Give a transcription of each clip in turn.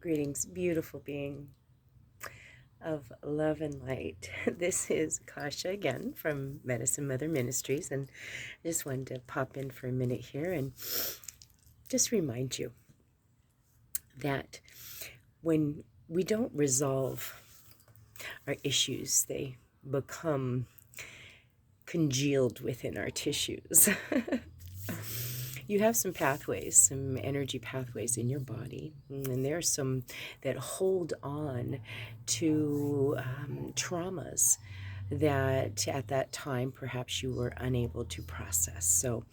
Greetings, beautiful being of love and light. This is Kasha again from Medicine Mother Ministries, and I just wanted to pop in for a minute here and just remind you that when we don't resolve our issues, they become congealed within our tissues. You have some pathways, some energy pathways in your body, and there are some that hold on to traumas that at that time perhaps you were unable to process. So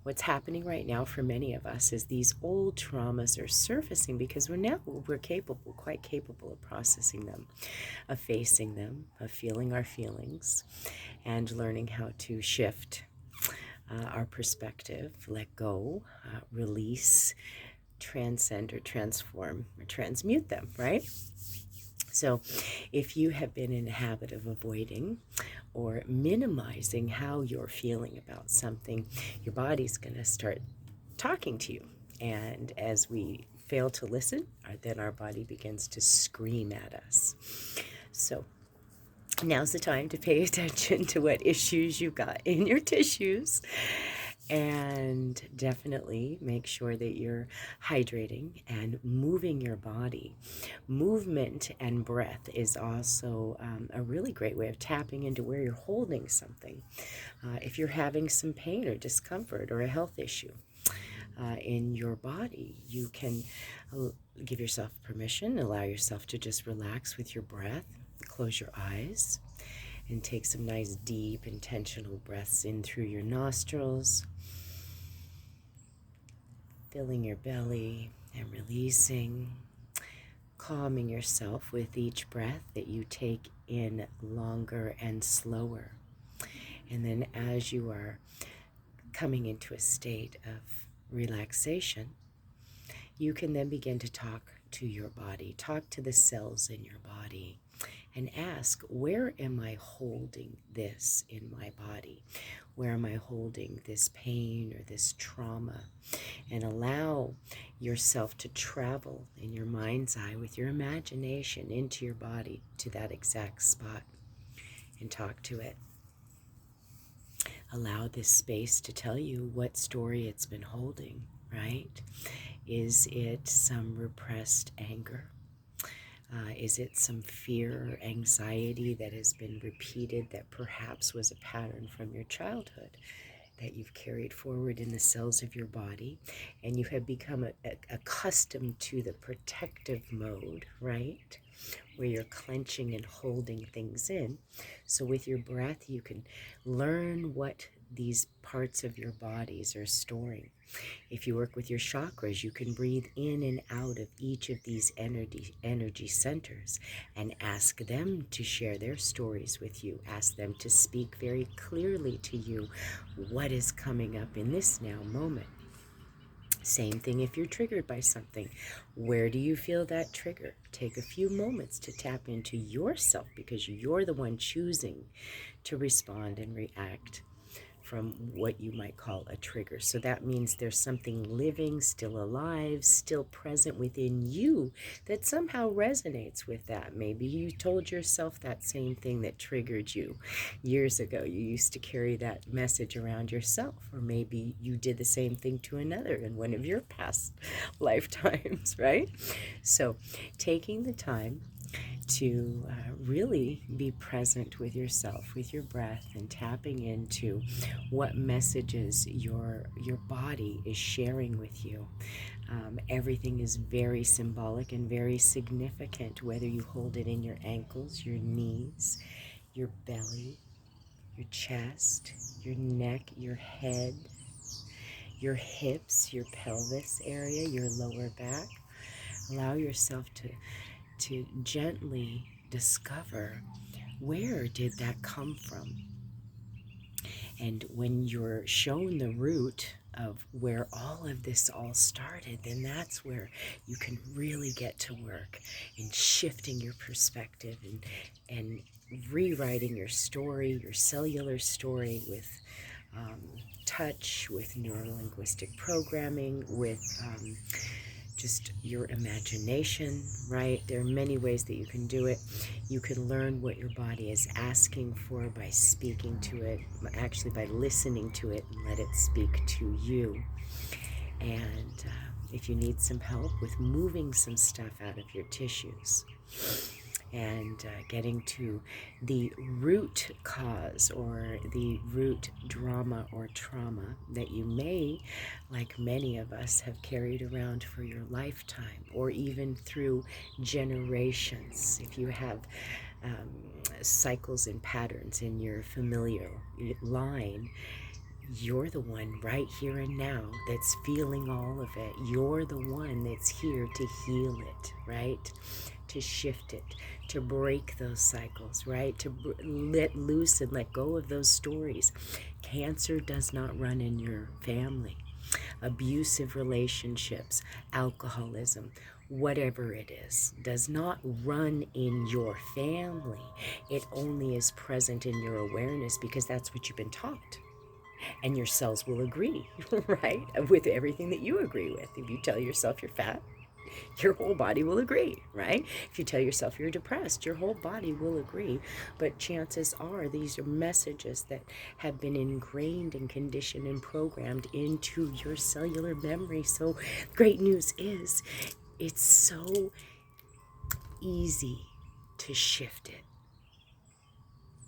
what's happening right now for many of us is these old traumas are surfacing because we're capable, quite capable of processing them, of facing them, of feeling our feelings, and learning how to shift our perspective, let go, release, transcend, or transform, or transmute them, right? So if you have been in a habit of avoiding or minimizing how you're feeling about something, your body's going to start talking to you. And as we fail to listen, then our body begins to scream at us. So now's the time to pay attention to what issues you've got in your tissues, and definitely make sure that you're hydrating and moving your body. Movement and breath is also a really great way of tapping into where you're holding something. If you're having some pain or discomfort or a health issue in your body, you can give yourself permission, allow yourself to just relax with your breath. Close your eyes and take some nice deep intentional breaths in through your nostrils, filling your belly and releasing, calming yourself with each breath that you take in longer and slower. And then as you are coming into a state of relaxation, you can then begin to talk to your body, talk to the cells in your body, and ask, where am I holding this in my body? Where am I holding this pain or this trauma? And allow yourself to travel in your mind's eye with your imagination into your body to that exact spot and talk to it. Allow this space to tell you what story it's been holding, right? Is it some repressed anger? Is it some fear or anxiety that has been repeated that perhaps was a pattern from your childhood that you've carried forward in the cells of your body, and you have become accustomed to the protective mode, right? Where you're clenching and holding things in. So with your breath, you can learn what these parts of your bodies are storing. If you work with your chakras, you can breathe in and out of each of these energy centers and ask them to share their stories with you. Ask them to speak very clearly to you what is coming up in this now moment. Same thing if you're triggered by something. Where do you feel that trigger? Take a few moments to tap into yourself, because you're the one choosing to respond and react from what you might call a trigger. So that means there's something living, still alive, still present within you that somehow resonates with that. Maybe you told yourself that same thing that triggered you years ago. You used to carry that message around yourself, or maybe you did the same thing to another in one of your past lifetimes, right? So taking the time to really be present with yourself, with your breath, and tapping into what messages your body is sharing with you. Everything is very symbolic and very significant, whether you hold it in your ankles, your knees, your belly, your chest, your neck, your head, your hips, your pelvis area, your lower back. Allow yourself to gently discover, where did that come from? And when you're shown the root of where all of this all started, then that's where you can really get to work in shifting your perspective and rewriting your story, your cellular story, with touch, with neurolinguistic programming, with just your imagination, right? There are many ways that you can do it. You can learn what your body is asking for by speaking to it, actually by listening to it and let it speak to you. And if you need some help with moving some stuff out of your tissues and getting to the root cause or the root drama or trauma that you may, like many of us, have carried around for your lifetime or even through generations. If you have cycles and patterns in your familial line, you're the one right here and now that's feeling all of it. You're the one that's here to heal it, right? To shift it, to break those cycles, right? To let loose and let go of those stories. Cancer does not run in your family. Abusive relationships, alcoholism, whatever it is, does not run in your family. It only is present in your awareness because that's what you've been taught. And your cells will agree, right? With everything that you agree with. If you tell yourself you're fat, your whole body will agree, right? If you tell yourself you're depressed, your whole body will agree. But chances are these are messages that have been ingrained and conditioned and programmed into your cellular memory. So great news is it's so easy to shift it.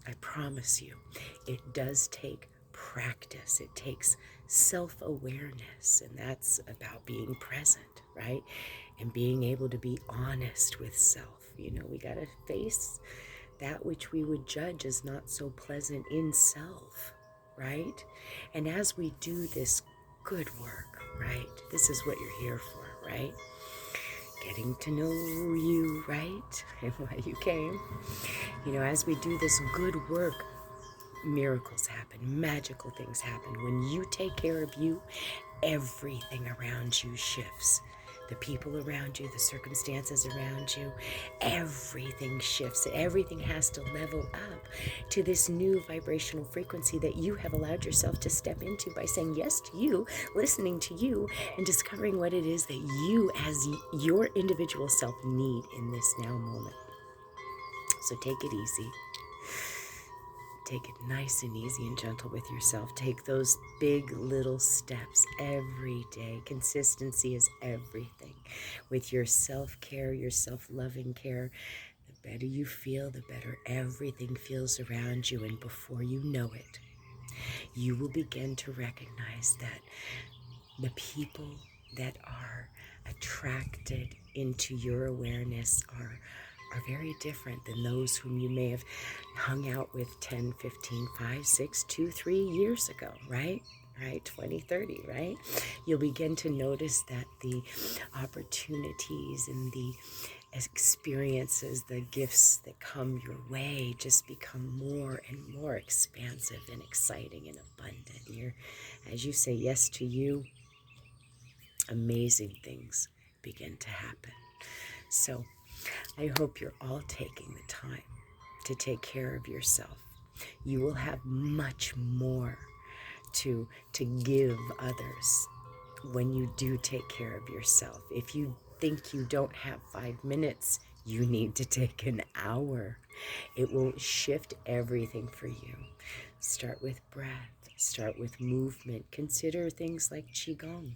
I promise you, it does take practice. It takes self-awareness, and that's about being present, right? And being able to be honest with self. You know, we got to face that which we would judge as not so pleasant in self, right? And as we do this good work, right? This is what you're here for, right? Getting to know you, right? And why you came. You know, as we do this good work, miracles happen, magical things happen. When you take care of you, everything around you shifts. The people around you, the circumstances around you, everything shifts. Everything has to level up to this new vibrational frequency that you have allowed yourself to step into by saying yes to you, listening to you, and discovering what it is that you as your individual self need in this now moment. So take it easy. Take it nice and easy and gentle with yourself. Take those big little steps every day. Consistency is everything. With your self-care, your self-loving care, the better you feel, the better everything feels around you. And before you know it, you will begin to recognize that the people that are attracted into your awareness are very different than those whom you may have hung out with 10, 15, 5, 6, 2, 3 years ago, right? Right, 20, 30, right? You'll begin to notice that the opportunities and the experiences, the gifts that come your way just become more and more expansive and exciting and abundant. As you say yes to you, amazing things begin to happen. So I hope you're all taking the time to take care of yourself. You will have much more to give others when you do take care of yourself. If you think you don't have 5 minutes, you need to take an hour. It will shift everything for you. Start with breath. Start with movement. Consider things like Qigong,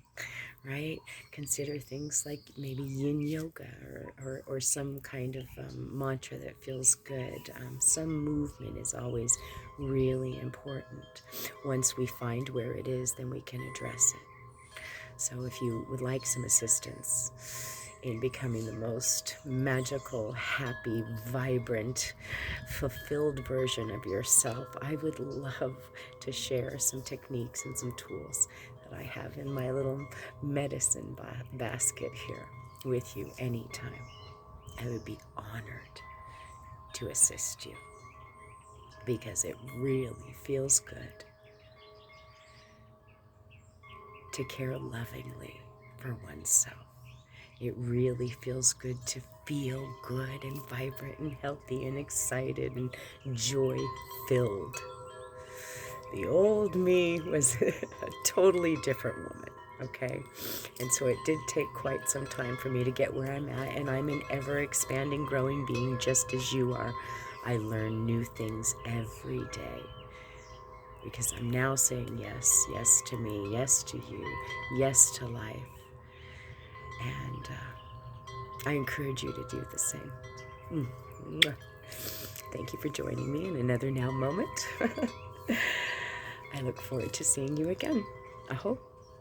right? Consider things like maybe Yin Yoga or some kind of mantra that feels good. Some movement is always really important. Once we find where it is, then we can address it. So if you would like some assistance in becoming the most magical, happy, vibrant, fulfilled version of yourself, I would love to share some techniques and some tools that I have in my little medicine basket here with you anytime. I would be honored to assist you because it really feels good to care lovingly for oneself. It really feels good to feel good and vibrant and healthy and excited and joy-filled. The old me was a totally different woman. okay? And so it did take quite some time for me to get where I'm at, and I'm an ever-expanding, growing being just as you are. I learn new things every day because I'm now saying yes, yes to me, yes to you, yes to life. And I encourage you to do the same. Mwah. Thank you for joining me in another Now moment. I look forward to seeing you again. Aho.